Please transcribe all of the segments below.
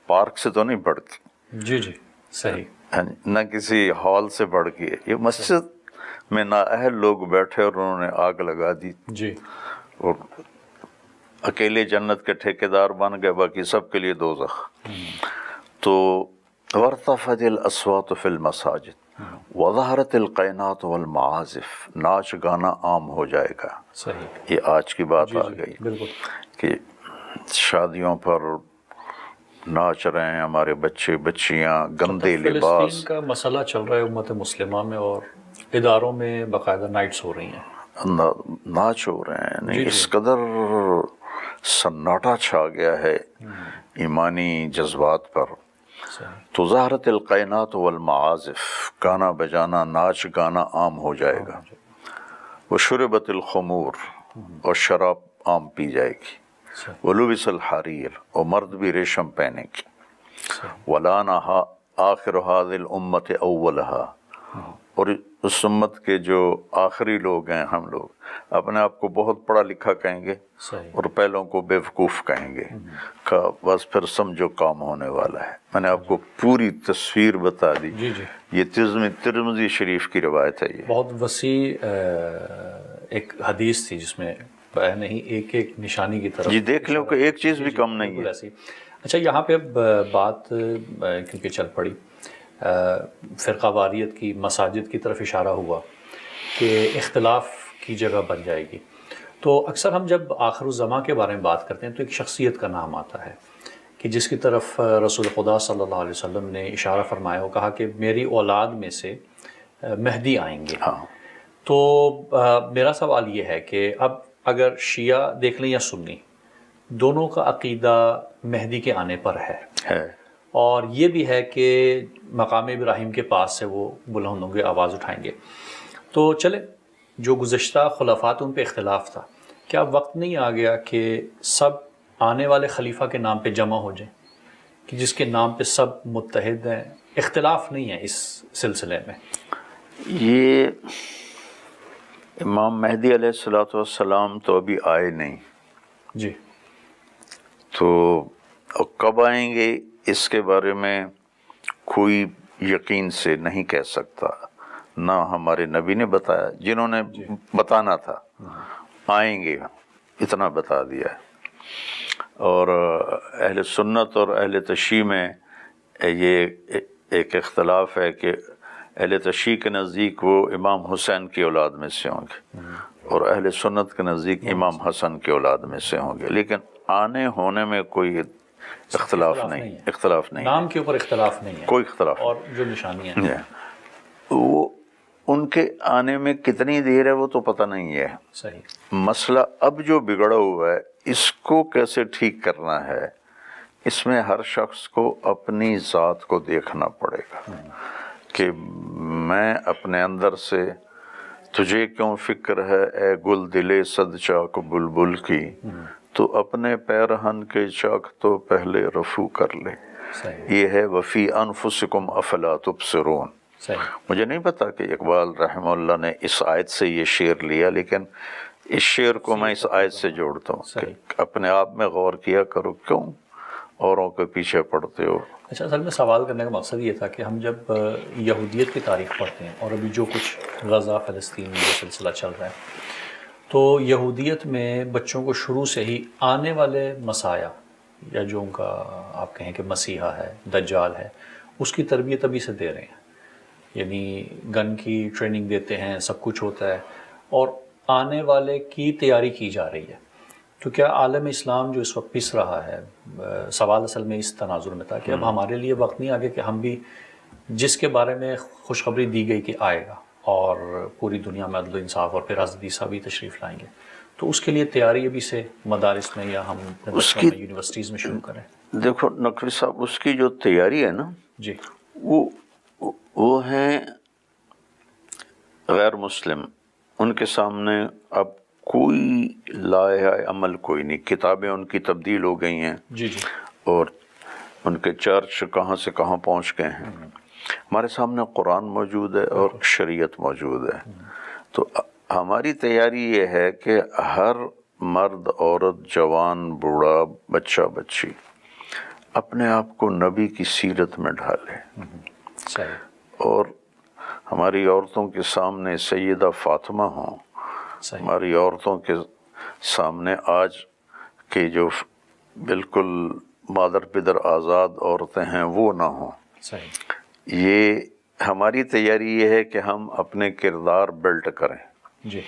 Park سے تو نہیں بڑھتی، جی جی صحیح، نہ کسی ہال سے بڑھ کے، یہ مسجد میں نااہل لوگ بیٹھے اور انہوں نے آگ لگا دی، جی اور اکیلے جنت کے ٹھیکیدار بن گئے، باقی سب کے لیے دوزخ۔ تو وارتفعت الاصوات فی المساجد وظہرت القینات والمعازف، ناچ گانا عام ہو جائے گا۔ صحیح، یہ آج کی بات جی آ جی گئی بالکل، کہ شادیوں پر ناچ رہے ہیں ہمارے بچے بچیاں، گندے لباس۔ فلسطین کا مسئلہ چل رہا ہے امت مسلمہ میں، اور اداروں میں باقاعدہ نائٹس ہو رہی ہیں، ناچ ہو رہے ہیں، نہیں جی اس جی، قدر سناٹا چھا گیا ہے ایمانی جذبات پر۔ صحیح، تو ظہرت القینات والمعازف، گانا بجانا ناچ گانا عام ہو جائے گا۔ وشربت الخمور، اور شراب عام پی جائے گی۔ صحیح، ولبس الحریر، اور مرد بھی ریشم پہنے گی۔ صحیح، ولانہا آخر هذه الامت اولها، اور اس امت کے جو آخری لوگ ہیں، ہم لوگ اپنے آپ کو بہت پڑھا لکھا کہیں گے صحیح، اور پہلوں کو بیوقوف کہیں گے، کہ بس پھر سمجھو کام ہونے والا ہے۔ میں نے آپ کو پوری تصویر بتا دی۔ جی جی، یہ ترمذی شریف کی روایت ہے۔ یہ بہت وسیع ایک حدیث تھی جس میں بیان نہیں ایک ایک نشانی کی طرف جی دیکھ لو کہ ایک چیز بھی کم نہیں بالکل ہے۔ ایسی۔ اچھا یہاں پہ اب بات کیونکہ چل پڑی، فرقہ واریت کی، مساجد کی طرف اشارہ ہوا کہ اختلاف کی جگہ بن جائے گی، تو اکثر ہم جب آخر الزماں کے بارے میں بات کرتے ہیں تو ایک شخصیت کا نام آتا ہے کہ جس کی طرف رسول خدا صلی اللہ علیہ وسلم نے اشارہ فرمایا، وہ کہا کہ میری اولاد میں سے مہدی آئیں گے۔ ہاں، تو میرا سوال یہ ہے کہ اب اگر شیعہ دیکھ لیں یا سنی، دونوں کا عقیدہ مہدی کے آنے پر ہے، اور یہ بھی ہے کہ مقام ابراہیم کے پاس سے وہ بلند ہوں گے، آواز اٹھائیں گے۔ تو چلے جو گزشتہ خلافات ان پہ اختلاف تھا، کیا وقت نہیں آ گیا کہ سب آنے والے خلیفہ کے نام پہ جمع ہو جائیں، کہ جس کے نام پہ سب متحد ہیں، اختلاف نہیں ہے اس سلسلے میں؟ یہ امام مہدی علیہ السلام تو ابھی آئے نہیں، جی، تو کب آئیں گے اس کے بارے میں کوئی یقین سے نہیں کہہ سکتا، نہ ہمارے نبی نے بتایا، جنہوں نے بتانا تھا آئیں گے اتنا بتا دیا ہے۔ اور اہل سنت اور اہل تشیع میں یہ ایک اختلاف ہے کہ اہل تشیع کے نزدیک وہ امام حسین کی اولاد میں سے ہوں گے، اور اہل سنت کے نزدیک امام حسن کی اولاد میں سے ہوں گے، لیکن آنے ہونے میں کوئی اختلاف نہیں، نام کے اوپر اختلاف نہیں ہے، کوئی اختلاف اور جو نشانیاں ہیں وہ ان کے آنے میں کتنی دیر ہے وہ تو پتہ نہیں ہے۔ صحیح، مسئلہ اب جو بگڑا ہوا ہے اس کو کیسے ٹھیک کرنا ہے، اس میں ہر شخص کو اپنی ذات کو دیکھنا پڑے گا کہ میں اپنے اندر سے، تجھے کیوں فکر ہے اے گل دلے صد چاک بلبل کی، تو اپنے پیرہن کے چاک تو پہلے رفو کر لے۔ صحیح، یہ ہے وفی انفسکم افلا تبصرون۔ صحیح، مجھے نہیں پتا کہ اقبال رحمہ اللہ نے اس آیت سے یہ شعر لیا، لیکن اس شعر کو میں اس آیت سے جوڑتا ہوں کہ اپنے آپ میں غور کیا کرو، کیوں اوروں کے پیچھے پڑتے ہو۔ اچھا، اصل میں سوال کرنے کا مقصد یہ تھا کہ ہم جب یہودیت کی تاریخ پڑھتے ہیں، اور ابھی جو کچھ غزہ فلسطین میں جو سلسلہ چل رہا ہے، تو یہودیت میں بچوں کو شروع سے ہی آنے والے مسیح، یا جو ان کا آپ کہیں کہ مسیحا ہے، دجال ہے، اس کی تربیت ابھی سے دے رہے ہیں، یعنی گن کی ٹریننگ دیتے ہیں، سب کچھ ہوتا ہے، اور آنے والے کی تیاری کی جا رہی ہے۔ تو کیا عالم اسلام جو اس وقت پس رہا ہے، سوال اصل میں اس تناظر میں تھا کہ اب ہمارے لیے وقت نہیں آگے کہ ہم بھی جس کے بارے میں خوشخبری دی گئی کہ آئے گا اور پوری دنیا میں عدل و انصاف اور پھر حضرت عیسیٰ بھی تشریف لائیں گے، تو اس کے لیے تیاری ابھی سے مدارس میں یا ہم بچوں میں یونیورسٹیز میں شروع کریں؟ دیکھو نقوی صاحب، اس کی جو تیاری ہے نا، جی، وہ ہیں غیر مسلم، ان کے سامنے اب کوئی لائحہ عمل کوئی نہیں، کتابیں ان کی تبدیل ہو گئی ہیں، جی جی، اور ان کے چرچ کہاں سے کہاں پہنچ گئے ہیں۔ ہمارے سامنے قرآن موجود ہے اور شریعت موجود ہے، تو ہماری تیاری یہ ہے کہ ہر مرد، عورت، جوان، بوڑھا، بچہ، بچی اپنے آپ کو نبی کی سیرت میں ڈھالیں، صحیح اور ہماری عورتوں کے سامنے سیدہ فاطمہ ہوں، صحیح ہماری عورتوں کے سامنے آج کے جو بالکل مادر پدر آزاد عورتیں ہیں وہ نہ ہوں۔ صحیح یہ ہماری تیاری یہ ہے کہ ہم اپنے کردار بلڈ کریں جی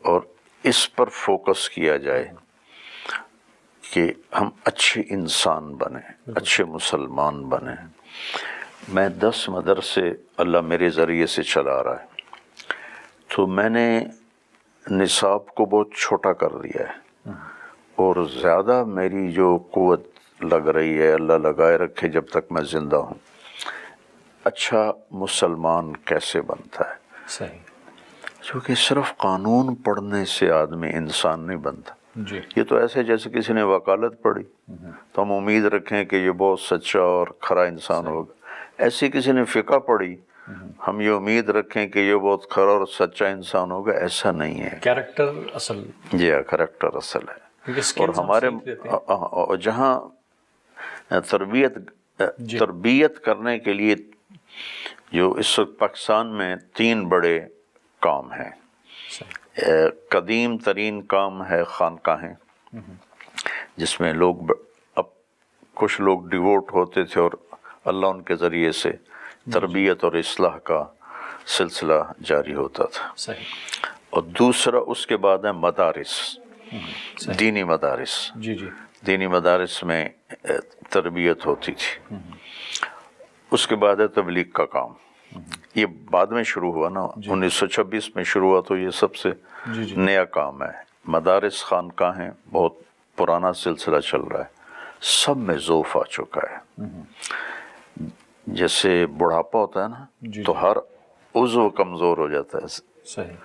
اور اس پر فوکس کیا جائے کہ ہم اچھے انسان بنیں، اچھے مسلمان بنیں۔ میں 10 مدرسے اللہ میرے ذریعے سے چلا رہا ہے، تو میں نے نصاب کو بہت چھوٹا کر دیا ہے، اور زیادہ میری جو قوت لگ رہی ہے، اللہ لگائے رکھے جب تک میں زندہ ہوں، اچھا مسلمان کیسے بنتا ہے، صحیح کیونکہ صرف قانون پڑھنے سے آدمی انسان نہیں بنتا۔ جی یہ تو ایسے جیسے کسی نے وکالت پڑھی تو ہم امید رکھیں کہ یہ بہت سچا اور کھرا انسان ہوگا، ایسی کسی نے فقہ پڑھی ہم یہ امید رکھیں کہ یہ بہت کھرا اور سچا انسان ہوگا، ایسا نہیں ہے۔ کیریکٹر اصل جی ہاں، کریکٹر اصل ہے۔ کیونکہ اور skills ہم ہمارے سیکھ لیتے ہیں۔ جہاں تربیت کرنے کے لیے جو اس وقت پاکستان میں 3 بڑے کام ہیں۔ صحیح قدیم ترین کام ہے خانقاہیں، جس میں لوگ اب کچھ لوگ ڈیووٹ ہوتے تھے اور اللہ ان کے ذریعے سے تربیت اور اصلاح کا سلسلہ جاری ہوتا تھا۔ صحیح اور دوسرا اس کے بعد ہے مدارس، دینی مدارس۔ جی جی دینی مدارس میں تربیت ہوتی تھی۔ اس کے بعد ہے تبلیغ کا کام، یہ بعد میں شروع ہوا نا، 1926 میں شروع ہوا، تو یہ سب سے جی جی نیا کام ہے۔ مدارس خانقاہیں بہت پرانا سلسلہ چل رہا ہے، سب میں ذوف آ چکا ہے۔ جیسے بڑھاپا ہوتا ہے نا، جی تو ہر عضو کمزور ہو جاتا ہے، صحیح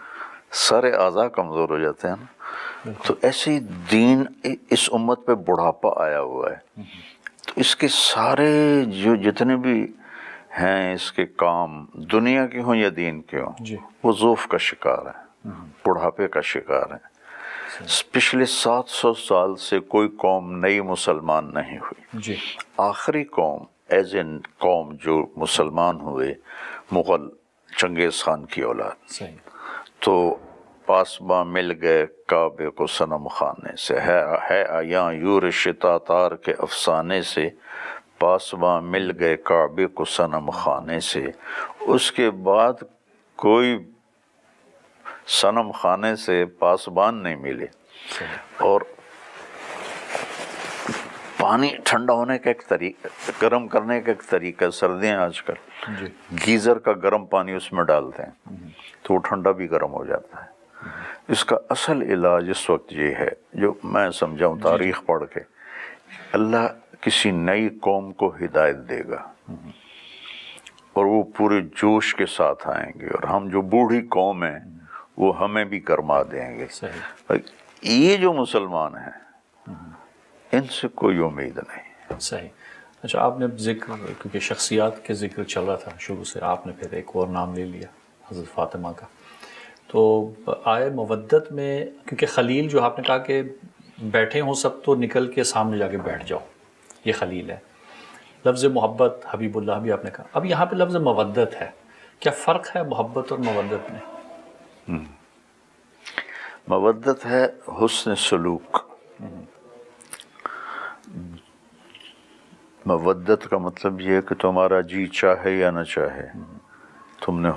سارے اعضاء کمزور ہو جاتے ہیں نا، تو ایسے ہی دین اس امت پہ بڑھاپا آیا ہوا ہے، تو اس کے سارے جو جتنے بھی ہیں اس کے کام، دنیا کے ہوں یا دین کے ہوں، جی وہ ذوف کا شکار ہے، بڑھاپے کا شکار ہے۔ پچھلے 700 سال سے کوئی قوم نئی مسلمان نہیں ہوئی۔ جی آخری قوم ایز اے قوم جو مسلمان ہوئے، مغل چنگیز خان کی اولاد، صحیح تو پاسباں مل گئے کعبے کو صنم خانے سے، ہے آیاں یورش تاتار کے افسانے سے، پاسباں مل گئے کعبے کو صنم خانے سے۔ اس کے بعد کوئی صنم خانے سے پاسبان نہیں ملے۔ اور پانی ٹھنڈا ہونے کا ایک طریقہ، گرم کرنے کا ایک طریقہ، سردیاں آج کل جی گیزر کا گرم پانی اس میں ڈالتے ہیں تو وہ ٹھنڈا بھی گرم ہو جاتا ہے۔ اس کا اصل علاج اس وقت یہ ہے، جو میں سمجھاؤں تاریخ پڑھ کے، اللہ کسی نئی قوم کو ہدایت دے گا اور وہ پورے جوش کے ساتھ آئیں گے، اور ہم جو بوڑھی قوم ہیں وہ ہمیں بھی گرما دیں گے۔ صحیح یہ جو مسلمان ہیں ان سے کوئی امید نہیں۔ صحیح۔ اچھا، آپ نے ذکر، کیونکہ شخصیات کے ذکر چل رہا تھا شروع سے، آپ نے پھر ایک اور نام لے لیا حضرت فاطمہ کا، تو آئے مودت میں، کیونکہ خلیل جو آپ نے کہا کہ بیٹھے ہوں سب تو نکل کے سامنے جا کے بیٹھ جاؤ، یہ خلیل ہے۔ لفظ محبت، حبیب اللہ بھی آپ نے کہا، اب یہاں پہ لفظ مودت ہے، کیا فرق ہے محبت اور مودت میں؟ مودت ہے حسن سلوک۔ مودت کا مطلب یہ ہے کہ تمہارا جی چاہے یا نہ چاہے تم نے